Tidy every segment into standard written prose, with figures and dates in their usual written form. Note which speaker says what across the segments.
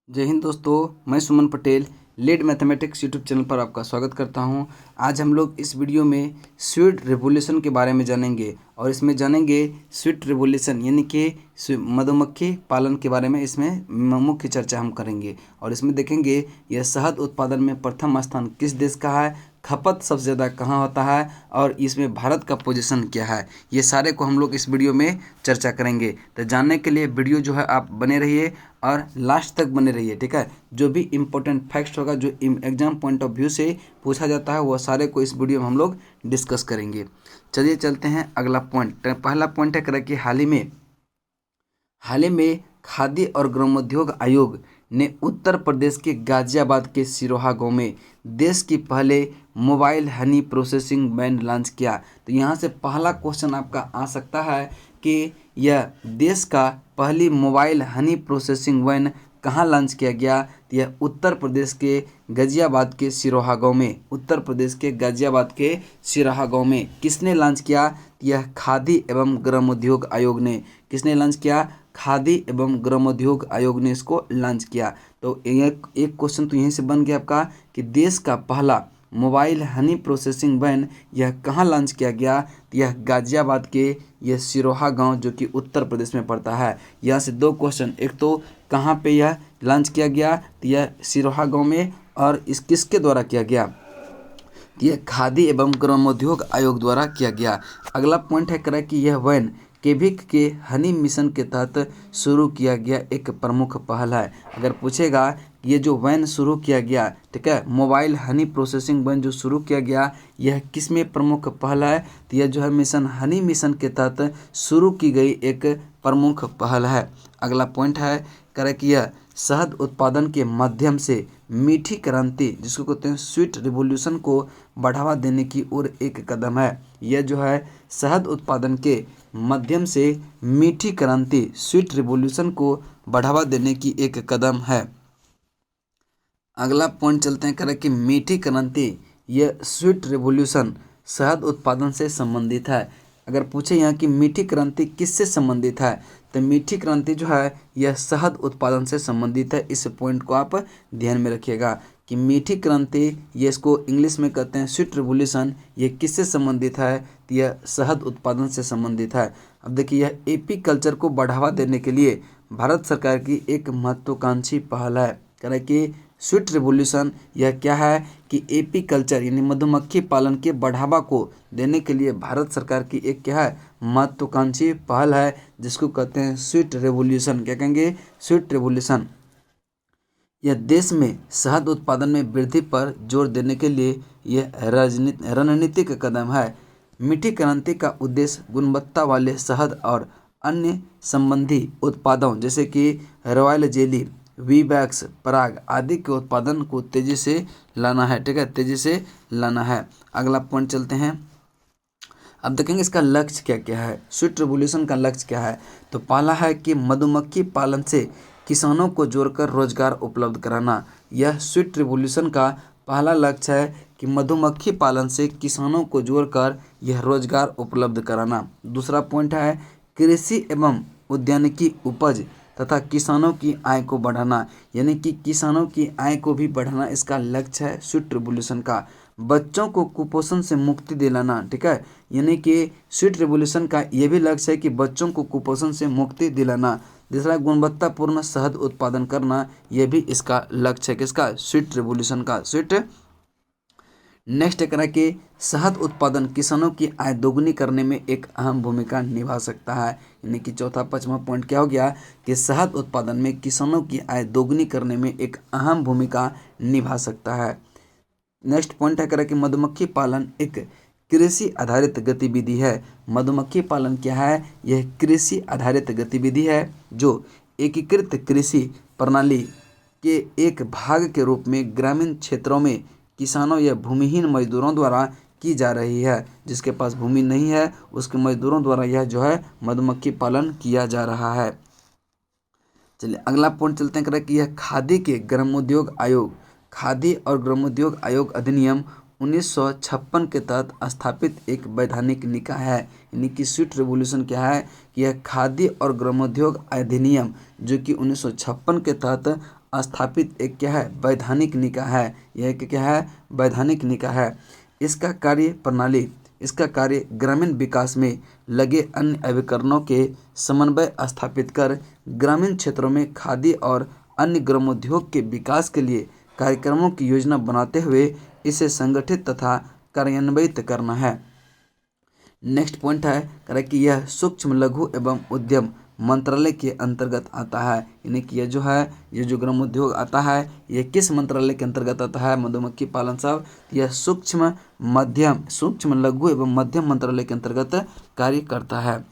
Speaker 1: जय हिंद दोस्तों, मैं Suman Patel lead mathematics YouTube channel पर आपका स्वागत करता हूं। आज हम लोग इस वीडियो में स्वीट रिवोल्यूशन के बारे में जानेंगे और इसमें जानेंगे स्वीट रिवोल्यूशन यानी कि मधुमक्खी पालन के बारे में इसमें मुख्य चर्चा हम करेंगे। और इसमें देखेंगे यह शहद उत्पादन में प्रथम स्थान किस देश का है, खपत सबसे ज़्यादा कहाँ होता है और इसमें भारत का पोजीशन क्या है, ये सारे को हम लोग इस वीडियो में चर्चा करेंगे। तो जानने के लिए वीडियो जो है आप बने रहिए और लास्ट तक बने रहिए, ठीक है। जो भी इम्पोर्टेंट फैक्ट्स होगा जो एग्जाम पॉइंट ऑफ व्यू से पूछा जाता है वह सारे को इस वीडियो में हम लोग डिस्कस करेंगे। चलिए चलते हैं अगला पॉइंट। पहला पॉइंट है करें कि हाल ही में खाद्य और ग्रामोद्योग आयोग ने उत्तर प्रदेश के गाजियाबाद के सिरोहा गांव में देश की पहले mobile honey processing van launch किया। तो यहाँ से पहला क्वेश्चन आपका आ सकता है कि यह देश का पहली मोबाइल हनी प्रोसेसिंग वैन कहाँ लॉन्च किया गया। तो यह उत्तर प्रदेश के गाजियाबाद के सिरोहा गांव में, उत्तर प्रदेश के गाजियाबाद के सिरोहा गांव में किसने लॉन्च किया। तो यह खादी एवं ग्रामोद्योग आयोग ने, किसने लॉन्च किया, खादी एवं ग्रामोद्योग आयोग ने इसको लॉन्च किया। तो एक क्वेश्चन तो यहीं से बन गया आपका कि देश का पहला मोबाइल हनी प्रोसेसिंग वैन यह कहाँ लॉन्च किया गया। तो यह गाजियाबाद के यह सिरोहा गांव जो कि उत्तर प्रदेश में पड़ता है। यहाँ से दो क्वेश्चन, एक तो कहाँ पे यह लॉन्च किया गया, तो यह सिरोहा गांव में, और इस किसके द्वारा किया गया, यह खादी एवं ग्रामोद्योग आयोग द्वारा किया गया। अगला पॉइंट है करें कि यह वैन केविक के हनी मिशन के तहत शुरू किया गया एक प्रमुख पहल है। अगर पूछेगा कि ये जो वैन शुरू किया गया, ठीक है, मोबाइल हनी प्रोसेसिंग वैन जो शुरू किया गया यह किस में प्रमुख पहल है, तो यह जो है मिशन हनी मिशन के तहत शुरू की गई एक प्रमुख पहल है। अगला पॉइंट है करें कि यह शहद उत्पादन के माध्यम से मीठी क्रांति जिसको कहते हैं स्वीट रिवॉल्यूशन को बढ़ावा देने की ओर एक कदम है। यह जो है शहद उत्पादन के माध्यम से मीठी क्रांति स्वीट रिवॉल्यूशन को बढ़ावा देने की एक कदम है। अगला पॉइंट चलते हैं करें कि मीठी क्रांति यह स्वीट रिवॉल्यूशन शहद उत्पादन से संबंधित है। अगर पूछे यहाँ की मीठी क्रांति किससे संबंधित है, तो मीठी क्रांति जो है यह शहद उत्पादन से संबंधित है। इस पॉइंट को आप ध्यान में रखिएगा कि मीठी क्रांति, ये इसको इंग्लिश में कहते हैं स्वीट रिवॉल्यूशन, ये किससे संबंधित है, तो यह शहद उत्पादन से संबंधित है। अब देखिए यह एपी कल्चर को बढ़ावा देने के लिए भारत सरकार की एक महत्वाकांक्षी पहल है। करें कि स्वीट रिवॉल्यूशन यह क्या है कि एपी कल्चर यानी मधुमक्खी पालन के बढ़ावा को देने के लिए भारत सरकार की एक क्या है, महत्वाकांक्षी पहल है जिसको कहते हैं स्वीट रिवॉल्यूशन। क्या कहेंगे, स्वीट रिवॉल्यूशन। यह देश में शहद उत्पादन में वृद्धि पर जोर देने के लिए यह रणनीतिक कदम है। मीठी क्रांति का उद्देश्य गुणवत्ता वाले शहद और अन्य संबंधी उत्पादों जैसे कि रॉयल जेली, वी वैक्स, पराग आदि के उत्पादन को तेजी से लाना है, ठीक है, तेजी से लाना है। अगला पॉइंट चलते हैं। अब देखेंगे इसका लक्ष्य क्या क्या है, स्वीट रिवॉल्यूशन का लक्ष्य क्या है। तो पहला है कि मधुमक्खी पालन से किसानों को जोड़कर रोजगार उपलब्ध कराना। यह स्वीट रिवॉल्यूशन का पहला लक्ष्य है कि मधुमक्खी पालन से किसानों को जोड़कर यह रोजगार उपलब्ध कराना। दूसरा पॉइंट है कृषि एवं उद्यानिकी उपज तथा किसानों की आय को बढ़ाना, यानी कि किसानों की आय को भी बढ़ाना इसका लक्ष्य है स्वीट रिवॉल्यूशन का। बच्चों को कुपोषण से मुक्ति दिलाना, ठीक है, यानी कि स्वीट रिवॉल्यूशन का यह भी लक्ष्य है कि बच्चों को कुपोषण से मुक्ति दिलाना। तीसरा गुणवत्तापूर्ण शहद उत्पादन करना, यह भी इसका लक्ष्य है किसका, स्वीट रिवॉल्यूशन का, स्वीट। नेक्स्ट कहना कि शहद उत्पादन किसानों की आय दोगुनी करने में एक अहम भूमिका निभा सकता है। यानी कि चौथा पांचवा पॉइंट क्या हो गया कि शहद उत्पादन में किसानों की आय दोगुनी करने में एक अहम भूमिका निभा सकता है। नेक्स्ट पॉइंट है करें कि मधुमक्खी पालन एक कृषि आधारित गतिविधि है। मधुमक्खी पालन क्या है, यह कृषि आधारित गतिविधि है जो एकीकृत कृषि प्रणाली के एक भाग के रूप में ग्रामीण क्षेत्रों में किसानों या भूमिहीन मजदूरों द्वारा की जा रही है। जिसके पास भूमि नहीं है उसके मजदूरों द्वारा यह जो है मधुमक्खी पालन किया जा रहा है। चलिए अगला पॉइंट चलते हैं करें कि यह खादी के ग्रामोद्योग आयोग, खादी और ग्रामोद्योग आयोग अधिनियम 1956 के तहत स्थापित एक वैधानिक निकाय है। यानी कि स्वीट रेवोल्यूशन क्या है, यह खादी और ग्रामोद्योग अधिनियम जो कि 1956 के तहत स्थापित एक क्या है, वैधानिक निकाय है। यह एक क्या है, वैधानिक निकाय है। इसका कार्य ग्रामीण विकास में लगे अन्य अभिकरणों के समन्वय स्थापित कर ग्रामीण क्षेत्रों में खादी और अन्य ग्रामोद्योग के विकास के लिए कार्यक्रमों की योजना बनाते हुए इसे संगठित तथा कार्यान्वित करना है। नेक्स्ट पॉइंट है कह कि यह सूक्ष्म लघु एवं उद्यम मंत्रालय के अंतर्गत आता है। यानी कि यह जो है, ये जो ग्रामोद्योग आता है, यह किस मंत्रालय के अंतर्गत आता है, मधुमक्खी पालन साहब, यह सूक्ष्म लघु एवं मध्यम मंत्रालय के अंतर्गत कार्य करता है।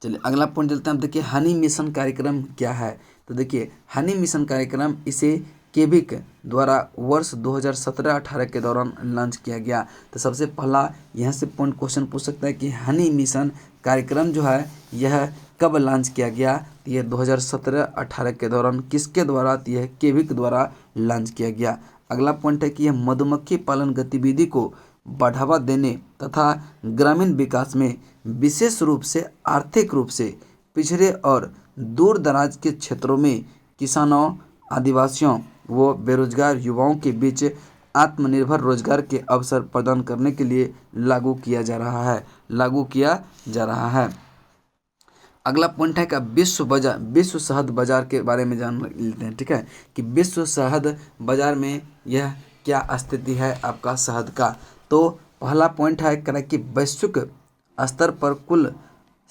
Speaker 1: चलिए अगला पॉइंट चलते हैं। देखिए हनी मिशन कार्यक्रम क्या है। तो देखिए हनी मिशन कार्यक्रम इसे केविक द्वारा वर्ष 2017-18 के दौरान लॉन्च किया गया। तो सबसे पहला यहाँ से पॉइंट क्वेश्चन पूछ सकता है कि हनी मिशन कार्यक्रम जो है यह कब लॉन्च किया गया। तो यह 2017-18 के दौरान किसके द्वारा, तो यह केविक द्वारा लॉन्च किया गया। अगला पॉइंट है कि यह मधुमक्खी पालन गतिविधि को बढ़ावा देने तथा ग्रामीण विकास में विशेष रूप से आर्थिक रूप से पिछड़े और दूर दराज के क्षेत्रों में किसानों, आदिवासियों व बेरोजगार युवाओं के बीच आत्मनिर्भर रोजगार के अवसर प्रदान करने के लिए लागू किया जा रहा है। अगला पॉइंट है कि विश्व शहद बाजार के बारे में जान लेते हैं। ठीक है, कि विश्व शहद बाजार में यह क्या स्थिति है आपका शहद का। तो पहला पॉइंट है कह कि वैश्विक स्तर पर कुल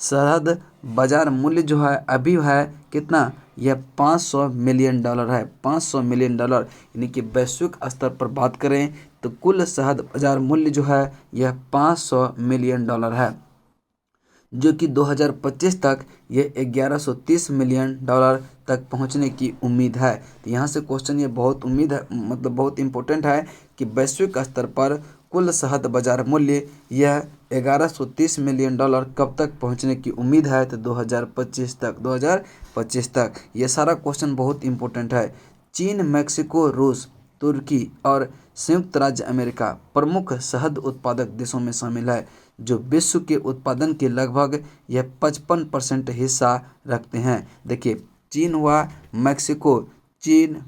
Speaker 1: शहद बाजार मूल्य जो है अभी है कितना, यह $500 मिलियन है। $500 मिलियन, यानी कि वैश्विक स्तर पर बात करें तो कुल शहद बाजार मूल्य जो है यह $500 मिलियन है, जो कि 2025 तक ये $1130 मिलियन तक पहुंचने की उम्मीद है। तो यहाँ से क्वेश्चन ये बहुत उम्मीद है, मतलब बहुत इंपॉर्टेंट है कि वैश्विक स्तर पर कुल शहद बाजार मूल्य यह $1130 मिलियन कब तक पहुंचने की उम्मीद है। तो 2025 तक। ये सारा क्वेश्चन बहुत इंपॉर्टेंट है। चीन, मैक्सिको, रूस, तुर्की और संयुक्त राज्य अमेरिका प्रमुख शहद उत्पादक देशों में शामिल है, जो विश्व के उत्पादन के लगभग यह 55% हिस्सा रखते हैं। देखिए चीन,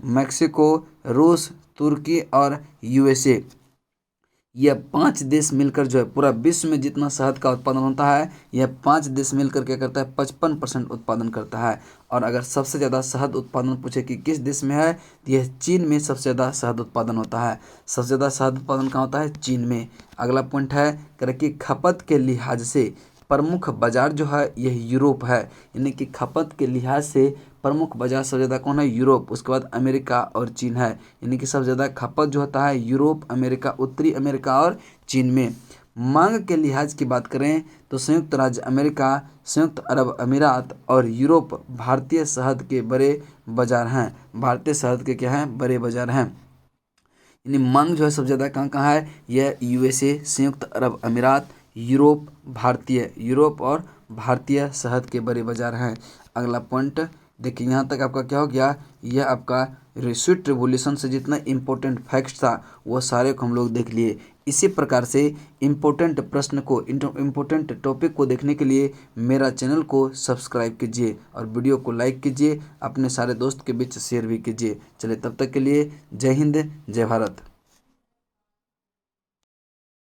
Speaker 1: मैक्सिको, रूस, तुर्की और यूएसए, यह 5 देश मिलकर जो है पूरा विश्व में जितना शहद का उत्पादन होता है, यह 5 देश मिलकर क्या करता है, 55% उत्पादन करता है। और अगर सबसे ज़्यादा शहद उत्पादन पूछे कि किस देश में है, तो यह चीन में सबसे ज़्यादा शहद उत्पादन होता है। सबसे ज़्यादा शहद उत्पादन कहाँ होता है, चीन में। अगला पॉइंट है कि खपत के लिहाज से प्रमुख बाजार जो है यह यूरोप है। यानी कि खपत के लिहाज से प्रमुख बाजार सबसे ज़्यादा कौन है, यूरोप, उसके बाद अमेरिका और चीन है। यानी कि सबसे ज़्यादा खपत जो होता है यूरोप, अमेरिका, उत्तरी अमेरिका और चीन में। मांग के लिहाज की बात करें तो संयुक्त राज्य अमेरिका, संयुक्त अरब अमीरात और यूरोप भारतीय शहद के बड़े बाजार हैं। भारतीय शहद के क्या हैं, बड़े बाजार हैं। यानी मांग जो है सबसे ज़्यादा कहाँ कहाँ है, यह यूएसए, संयुक्त अरब अमीरात, यूरोप और भारतीय शहद के बड़े बाजार हैं। अगला पॉइंट देखिए, यहाँ तक आपका क्या हो गया, यह आपका स्वीट रेवोल्यूशन से जितना इम्पोर्टेंट फैक्ट्स था वो सारे को हम लोग देख लिए। इसी प्रकार से इम्पोर्टेंट प्रश्न को, इम्पोर्टेंट टॉपिक को देखने के लिए मेरा चैनल को सब्सक्राइब कीजिए और वीडियो को लाइक कीजिए, अपने सारे दोस्त के बीच शेयर भी कीजिए। चलिए तब तक के लिए जय हिंद, जय भारत।